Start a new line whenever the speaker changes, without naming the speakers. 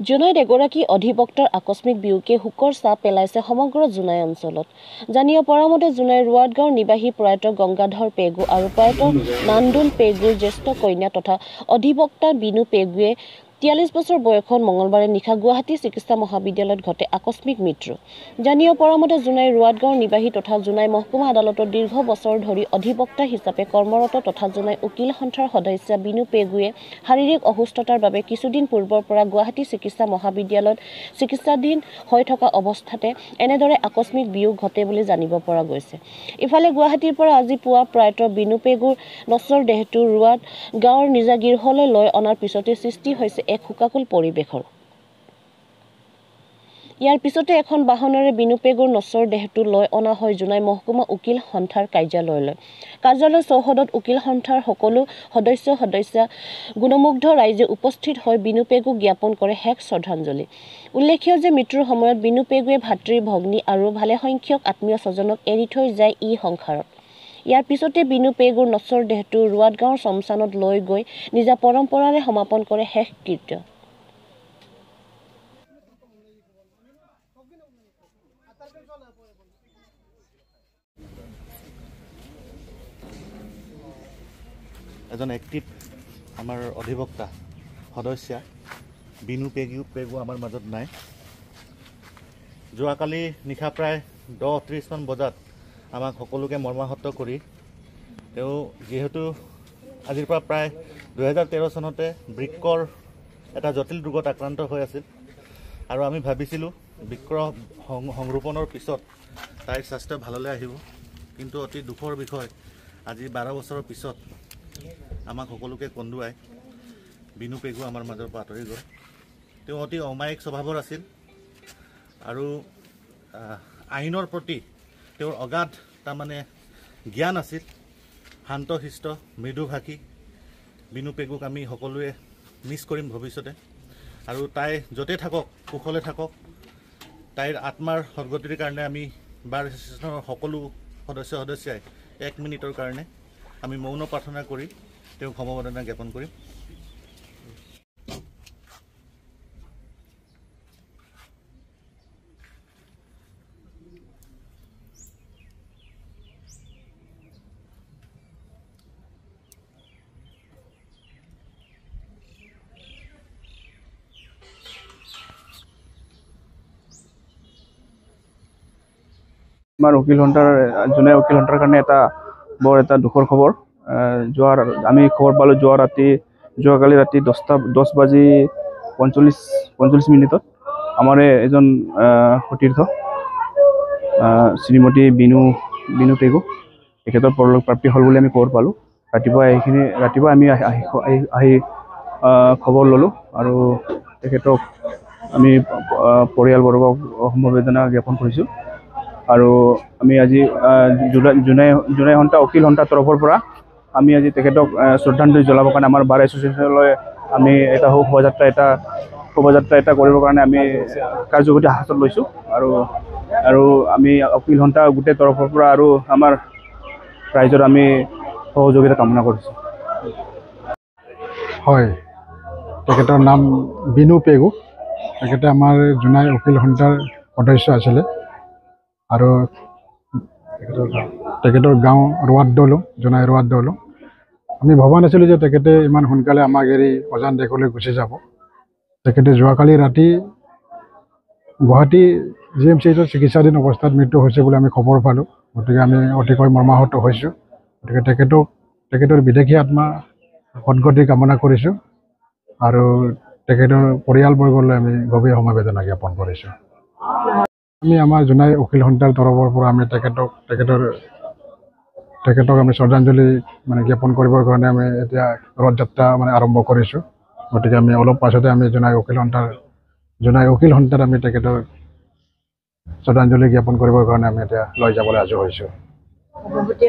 জুনাইত এগৰাকী অধিবক্তাৰ আকস্মিক বিয়োগে শোকৰ ছাপ পেলাইছে সমগ্ৰ জুনাই অঞ্চলত। জানিব পৰা মতে জুনাইৰ ৰুৱাদগাঁৱৰ নিবাসী প্ৰয়াত গংগাধৰ পেগু আৰু প্ৰয়াত নান্দুল পেগুৰ জ্যেষ্ঠ কন্যা তথা অধিবক্তা বিনু পেগুৱে 43 বছৰ বয়সত মঙলবাৰে নিশা গুৱাহাটী চিকিৎসা মহাবিদ্যালয়ত ঘটে আকস্মিক মৃত্যু। জানিব পৰা মতে জুনাইৰ ৰুৱাদগাঁৱৰ নিবাসী তথা জুনাই মহকুমা আদালতত দীৰ্ঘ বছৰ ধৰি অধিবক্তা হিচাপে কৰ্মৰত তথা জুনাই উকিল সন্থাৰ সদস্য বিনু পেগুৱে শাৰীৰিক অসুস্থতাৰ বাবে কিছুদিন পূৰ্বৰ পৰা গুৱাহাটী চিকিৎসা মহাবিদ্যালয়ত চিকিৎসাধীন হৈ থকা অৱস্থাতে এনেদৰে আকস্মিক বিয়োগ ঘটে বুলি জানিব পৰা গৈছে। ইফালে গুৱাহাটীৰ পৰা আজি পুৱা প্ৰয়াত বিনু পেগুৰ নশ্বৰ দেহটো ৰুৱাদ গাঁৱৰ নিজা গৃহলৈ লৈ অনাৰ পিছতে সৃষ্টি হৈছে এক শোকাকুল পৰিৱেশৰ। ইয়াৰ পিছতে এখন বাহনেৰে বিনু পেগুৰ নশ্বৰ দেহটো লৈ অনা হয় জুনাই মহকুমা উকিল সন্থাৰ কাৰ্যালয়লৈ। কাৰ্যালয় চৌহদত উকিল সন্থাৰ সকলো সদস্যা গুণমুগ্ধ ৰাইজে উপস্থিত হৈ বিনু পেগুক জ্ঞাপন কৰে শেষ শ্ৰদ্ধাঞ্জলি। উল্লেখ্য যে মৃত্যুৰ সময়ত বিনু পেগুৱে ভাতৃ ভগ্নী আৰু ভালেসংখ্যক আত্মীয় স্বজনক এৰি থৈ যায় ই সংসাৰত। ইয়াৰ পিছতে বিনু পেগুৰ নশ্বৰ দেহটো ৰুৱাদ গাঁৱৰ শ্মশানত লৈ গৈ নিজা পৰম্পৰাৰে সমাপন কৰে শেষ কৃত্য।
এজন এক্টিভ আমাৰ অধিবক্তা সদস্য বিনু পেগু আমাৰ মাজত নাই। যোৱাকালি নিশা প্ৰায় 10:30 মান বজাত আমাক সকলোকে মৰ্মাহত কৰি তেওঁ যিহেতু আজিৰ পৰা প্ৰায় 2013 চনতে বৃক্কৰ এটা জটিল ৰোগত আক্ৰান্ত হৈ আছিল আৰু আমি ভাবিছিলোঁ বৃক্ক সংৰোপণৰ পিছত তাইৰ স্বাস্থ্য ভাললৈ আহিব, কিন্তু অতি দুখৰ বিষয় আজি 12 বছৰৰ পিছত আমাক সকলোকে কন্দুৱাই বিনু পেগু আমাৰ মাজৰ পৰা আঁতৰি গ'ল। তেওঁ অতি অমায়িক স্বভাৱৰ আছিল আৰু আইনৰ প্ৰতি তেওঁৰ অগাধ তাৰমানে জ্ঞান আছিল। শান্তশিষ্ট মৃদুভাষী বিনু পেগুক আমি সকলোৱে মিছ কৰিম ভৱিষ্যতে, আৰু তাই য'তে থাকক কুশলে থাকক। তাইৰ আত্মাৰ সদ্গতিৰ কাৰণে আমি বাৰ এছ'চিয়েশ্যনৰ সকলো সদস্যাই 1 মিনিটৰ কাৰণে আমি মৌন প্ৰাৰ্থনা কৰি তেওঁক সমবেদনা জ্ঞাপন কৰিম।
আমাৰ উকিল সন্থাৰ জুনাই উকিল সন্থাৰ কাৰণে বৰ এটা দুখৰ খবৰ। আমি খবৰ পালোঁ যোৱাকালি ৰাতি 10:45 মিনিটত আমাৰ এজন সতীৰ্থ শ্ৰীমতী বিনু পেগু তেখেতৰ পৰলোক প্ৰাপ্তি হ'ল বুলি আমি খবৰ পালোঁ। ৰাতিপুৱা আমি আহি খবৰ ল'লোঁ আৰু তেখেতক আমি পৰিয়ালবৰ্গক সমবেদনা জ্ঞাপন কৰিছোঁ। আৰু আমি আজি জুনাই সন্থা উকিল সন্থাৰ তৰফৰ পৰা আমি আজি তেখেতক শ্ৰদ্ধাঞ্জলি জ্বলাবৰ কাৰণে আমাৰ বাৰ এছ'চিয়েশ্যনলৈ আমি এটা শোভাযাত্ৰা এটা কৰিবৰ কাৰণে আমি কাৰ্যসূচী হাতত লৈছোঁ। আৰু আমি উকিল সন্থা গোটেই তৰফৰ পৰা আৰু আমাৰ ৰাইজৰ আমি সহযোগিতা কামনা কৰিছোঁ।
হয়, তেখেতৰ নাম বিনু পেগু। তেখেতে আমাৰ জুনাই উকিল সন্থাৰ সদস্য আছিলে আৰু তেখেতৰ গাঁও ৰুৱাদ দলং, জুনাই ৰুৱাদ দলং। আমি ভবা নাছিলোঁ যে তেখেতে ইমান সোনকালে আমাক এৰি অজান দেশলৈ গুচি যাব। তেখেতে যোৱাকালি ৰাতি গুৱাহাটী GMCHত চিকিৎসাধীন অৱস্থাত মৃত্যু হৈছে বুলি আমি খবৰ পালোঁ। গতিকে আমি অতিকৈ মৰ্মাহত হৈছোঁ। গতিকে তেখেতৰ বিদেশী আত্মা সদ্গতি কামনা কৰিছোঁ আৰু তেখেতৰ পৰিয়ালবৰ্গলৈ আমি গভীৰ সমবেদনা জ্ঞাপন কৰিছোঁ। আমি আমাৰ জুনাই উকিল সন্থাৰ তৰফৰ পৰা আমি তেখেতক আমি শ্ৰদ্ধাঞ্জলি জ্ঞাপন কৰিবৰ কাৰণে আমি এতিয়া ৰথযাত্ৰা আৰম্ভ কৰিছোঁ। গতিকে আমি অলপ পাছতে আমি জুনাই উকিল সন্থাত আমি তেখেতৰ শ্ৰদ্ধাঞ্জলি জ্ঞাপন কৰিবৰ কাৰণে আমি এতিয়া লৈ যাবলৈ সাজু হৈছোঁ।